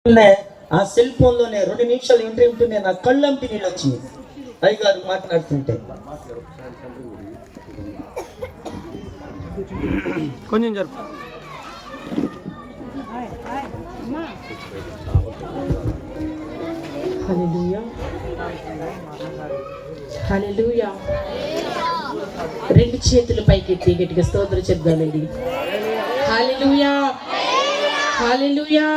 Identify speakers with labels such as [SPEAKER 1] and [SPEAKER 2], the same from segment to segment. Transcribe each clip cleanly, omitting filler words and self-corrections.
[SPEAKER 1] ఆ సెల్ ఫోన్లోనే 2 నిమిషాలు ఎంట్రీ ఉంటూనే నా కళ్ళంటి నీళ్ళు వచ్చింది. అయ్యగారు మాట్లాడుతుంటే
[SPEAKER 2] కొంచెం జరుపు.
[SPEAKER 3] హల్లెలూయా హల్లెలూయా. 2 చేతులు పైకెత్తి గట్టిగా స్తోత్రం చెప్దామండి. హల్లెలూయా హల్లెలూయా.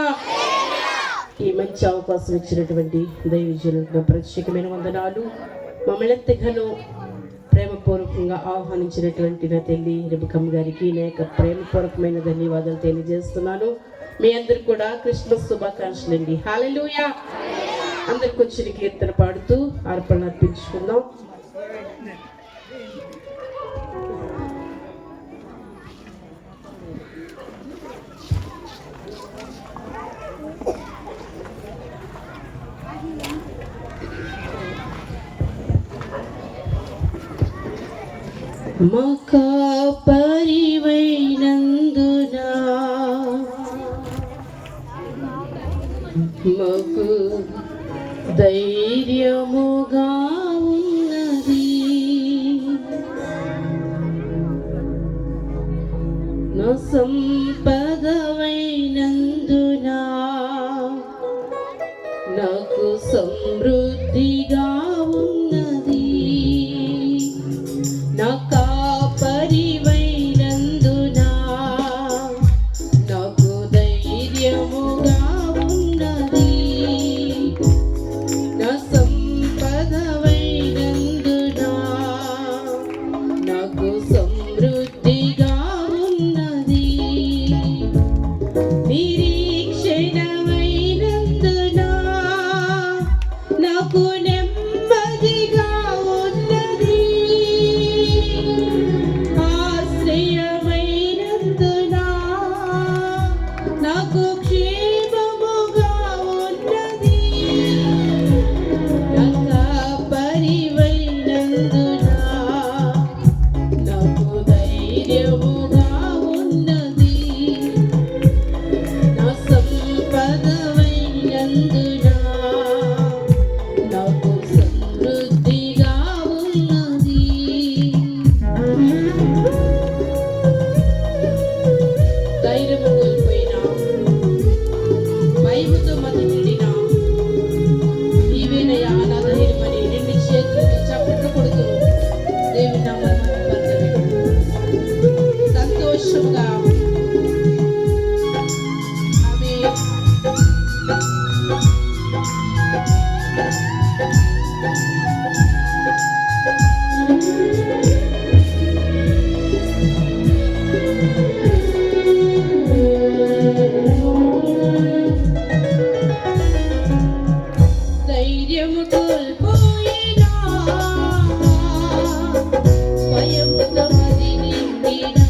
[SPEAKER 3] ఈ మంచి అవకాశం ఇచ్చినటువంటి దైవజనులకు ప్రత్యేకమైన వందనాలు. మమ్మల్ని ఎంతగానో ప్రేమపూర్వకంగా ఆహ్వానించినటువంటి నా తల్లి రెబికమ్మ గారికి నా యొక్క ప్రేమపూర్వకమైన ధన్యవాదాలు తెలియజేస్తున్నాను. మీ అందరు కూడా క్రిస్మస్ శుభాకాంక్షలు అండి. హల్లెలూయా. అందరికి వచ్చిన కీర్తన పాడుతూ అర్పణ అర్పించుకుందాం. మకా పరివైనందునా మకు ధైర్యముగా ఉన్నది. నా సంపదవైనందునా నాకు సమృద్ధిగా ఉన్నది. నా కాపరివైనందునా నాకు ధైర్యముగా ఉన్నది. నా సంపదవైనందునా నాకు సమృద్ధిగా ఉన్నది. నిరీక్షణమైనందునా నాకు నెమ్మదిగా ఉన్నది. ఆశ్రయమైనందునా నాకు క్షేమముగా ఉన్నది. నా పరివైనందునా నాకు ధైర్యముగా ఉన్నది. నా సంపదవైనందునా నాకు సమృద్ధిగా ఉన్నది. ధైర్యము కోల్పోయినా భయముతో మతి నిండినా నీవేనయ్యా నా ధైర్యమని 2 చేతులతో చప్పట్లు కొడుతూ దేవుని నామమున వందనాలు. సంతోషముగా ఆమేన్. ధైర్యము కోల్పోయినా భయముతో మది నిండినా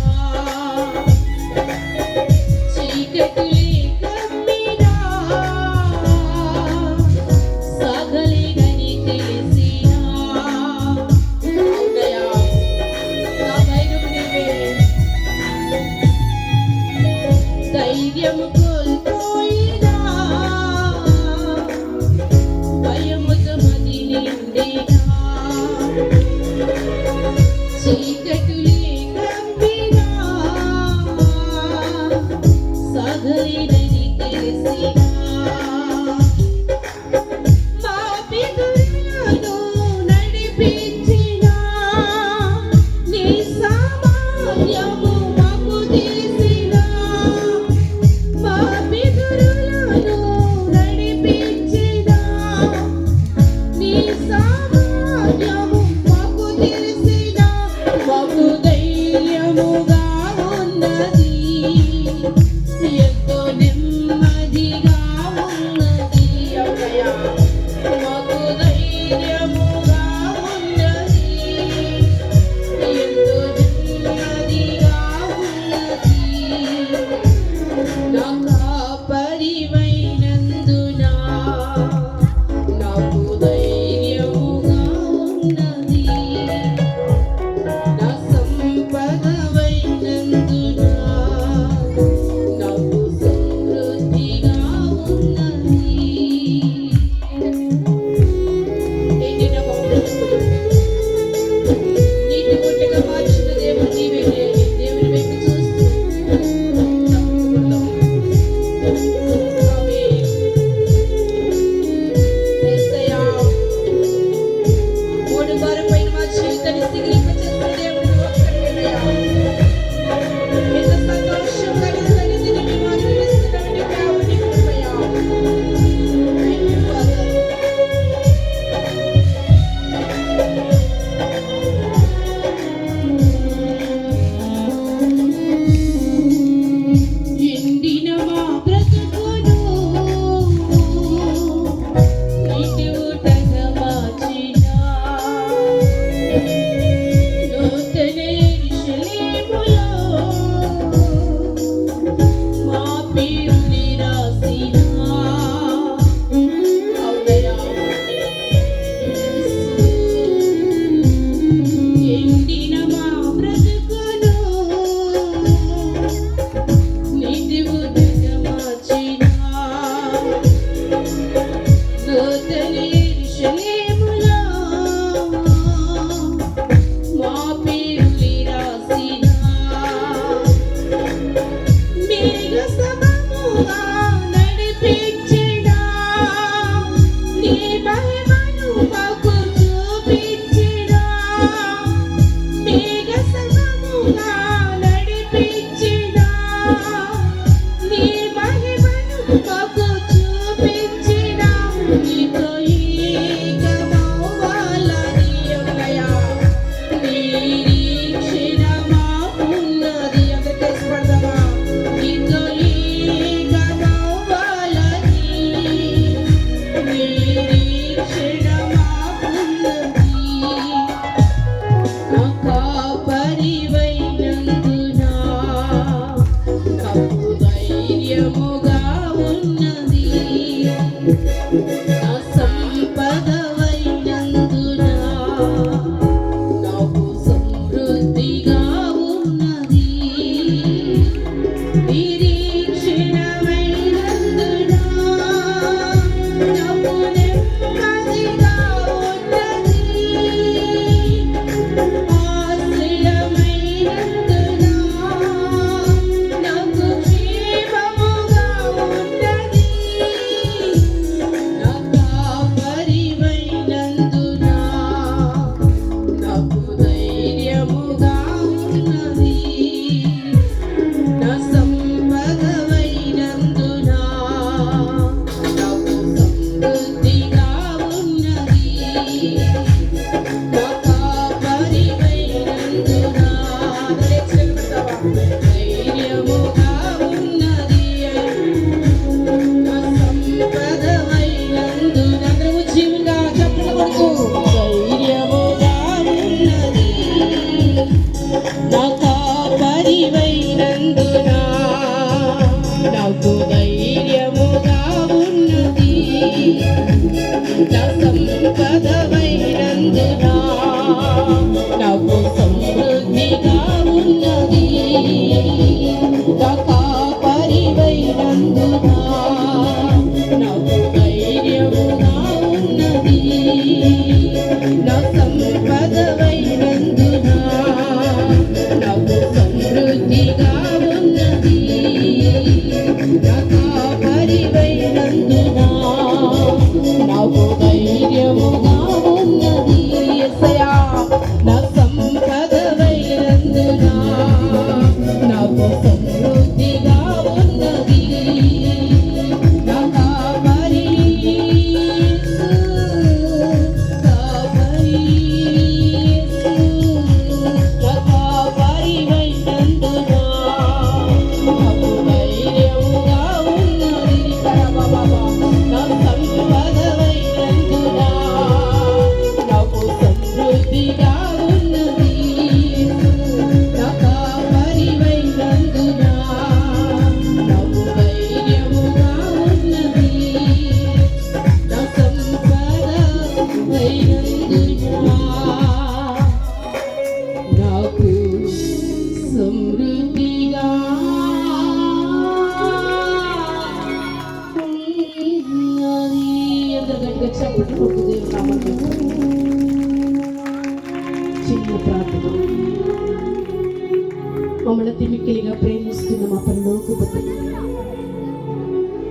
[SPEAKER 3] మమ్మల్ని తిమిక్కిలిగా ప్రేమిస్తున్న మా పరలోకపు తండ్రి,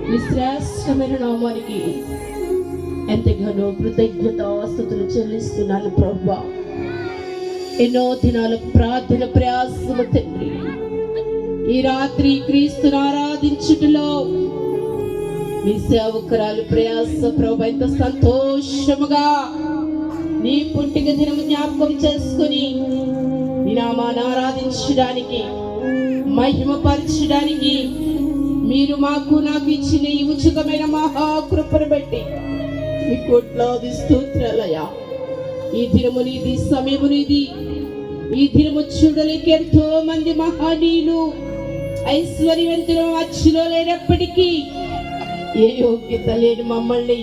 [SPEAKER 3] మీ శ్రేష్టమైన నామానికి ఎంతగానో కృతజ్ఞతాస్తుతులు చెల్లిస్తున్నాను ప్రభువా. ఎన్నో దినాల ప్రార్థన ప్రయాసము తండ్రి, ఈ రాత్రి క్రీస్తును ఆరాధించుటలో మీ సేవకురాలు ప్రయాస ప్రభు ఎంత సంతోషముగా నీ పుట్టిక దినము జ్ఞాపకం చేసుకుని నీ నామాన్ని ఆరాధించడానికి, మహిమపరచడానికి మీరు నాకు ఇచ్చిన ఈ ఉచితమైన మహాకృపను బట్టి మీ కోట్లాది స్తోత్రాలయ్యా. ఈ దినము నీది, సమయము నీది. ఈ దినము చూడలేక ఎంతో మంది మహనీయులు ఐశ్వర్యవంతులు అచ్చులో లేనప్పటికీ ఏ యోగ్యత లేని మమ్మల్ని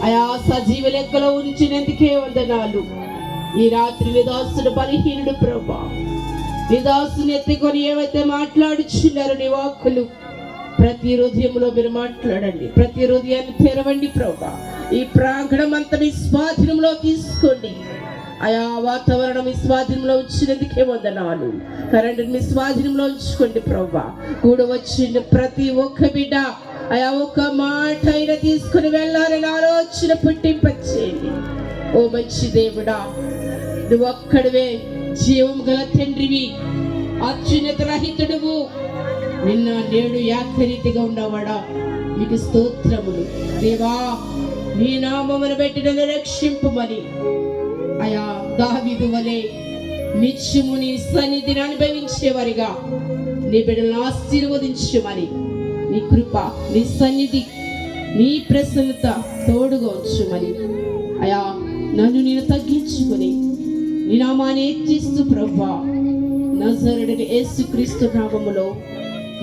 [SPEAKER 3] ఆయా సజీవ లెక్కలో ఉంచినందుకే వందనాలు. ఈ రాత్రి నిదాసుడు బలహీనుడు ప్రభా, నిదాసుని ఎత్తుకొని ఏవైతే మాట్లాడుచున్నారో నీ వాక్కులు ప్రతి హృదయంలో మీరు మాట్లాడండి. ప్రతి హృదయాన్ని తెరవండి ప్రభా. ఈ ప్రాంగణం అంతా మీ స్వాధీనంలో తీసుకోండి. ఆయా వాతావరణం మీ స్వాధీనంలో ఉంచినందుకే వందనాలు. కరెంట్ మీ స్వాధీనంలో ఉంచుకోండి ప్రభా. కూడా వచ్చిన ప్రతి ఒక్క బిడ్డ ఆయా ఒక్క మాట అయినా తీసుకుని వెళ్ళాలని ఆలోచన పుట్టింపచేయండి. ఓ మంచి దేవుడా, నువ్వు ఒక్కడివే జీవం గల తండ్రివి, అత్యున్నత రహితుడువు, నిన్న నేడు ఏకరీతిగా ఉన్నవాడా, మీకు స్తోత్రములు. దేవా, నీ నామమును బట్టి నన్ను రక్షింపుమని ఆయా దావీదు వలె నిత్యము నీ సన్నిధిని అనుభవించేవారిగా నీ బిడ్డలను ఆశీర్వదించమని, నీ కృప, నీ సన్నిధి, నీ ప్రసన్నత తోడుగా ఉంచమని అయా నన్ను నేను తగ్గించుకొని నీ నామాన్ని హెచ్చిస్తూ ప్రభువా నజరేయుడైన యేసుక్రీస్తు నామములో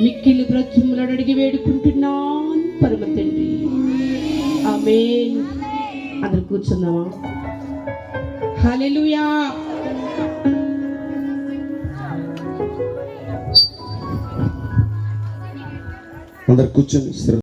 [SPEAKER 3] మిక్కిలి బ్రతిమలాడి అడిగి వేడుకుంటున్నాను పరమ తండ్రి, ఆమేన్. అందరు కూర్చుందామా? హల్లెలూయా.
[SPEAKER 2] అందరు కూర్చొని